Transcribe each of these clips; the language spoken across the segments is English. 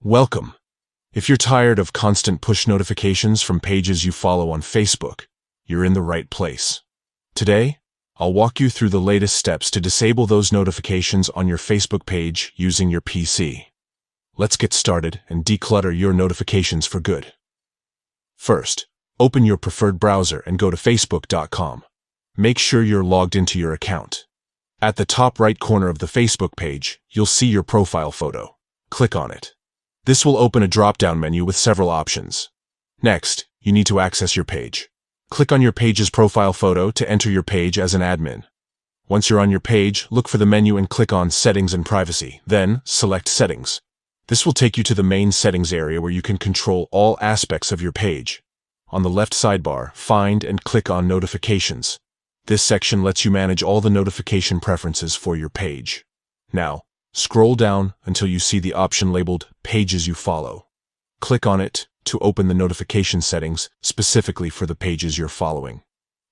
Welcome. If you're tired of constant push notifications from pages you follow on Facebook, you're in the right place. Today, I'll walk you through the latest steps to disable those notifications on your Facebook page using your PC. Let's get started and declutter your notifications for good. First, open your preferred browser and go to facebook.com. Make sure you're logged into your account. At the top right corner of the Facebook page, you'll see your profile photo. Click on it. This will open a drop-down menu with several options. Next, you need to access your page. Click on your page's profile photo to enter your page as an admin. Once you're on your page, look for the menu and click on Settings and Privacy. Then, select Settings. This will take you to the main settings area where you can control all aspects of your page. On the left sidebar, find and click on Notifications. This section lets you manage all the notification preferences for your page. Now, scroll down until you see the option labeled Pages You Follow. Click on it to open the notification settings specifically for the pages you're following.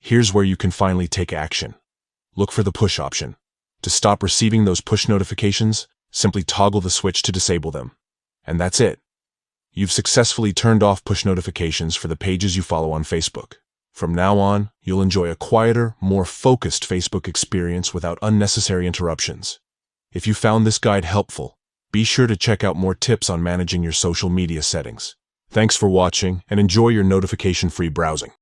Here's where you can finally take action. Look for the push option. To stop receiving those push notifications, simply toggle the switch to disable them. And that's it. You've successfully turned off push notifications for the pages you follow on Facebook. From now on, you'll enjoy a quieter, more focused Facebook experience without unnecessary interruptions. If you found this guide helpful, be sure to check out more tips on managing your social media settings. Thanks for watching and enjoy your notification-free browsing.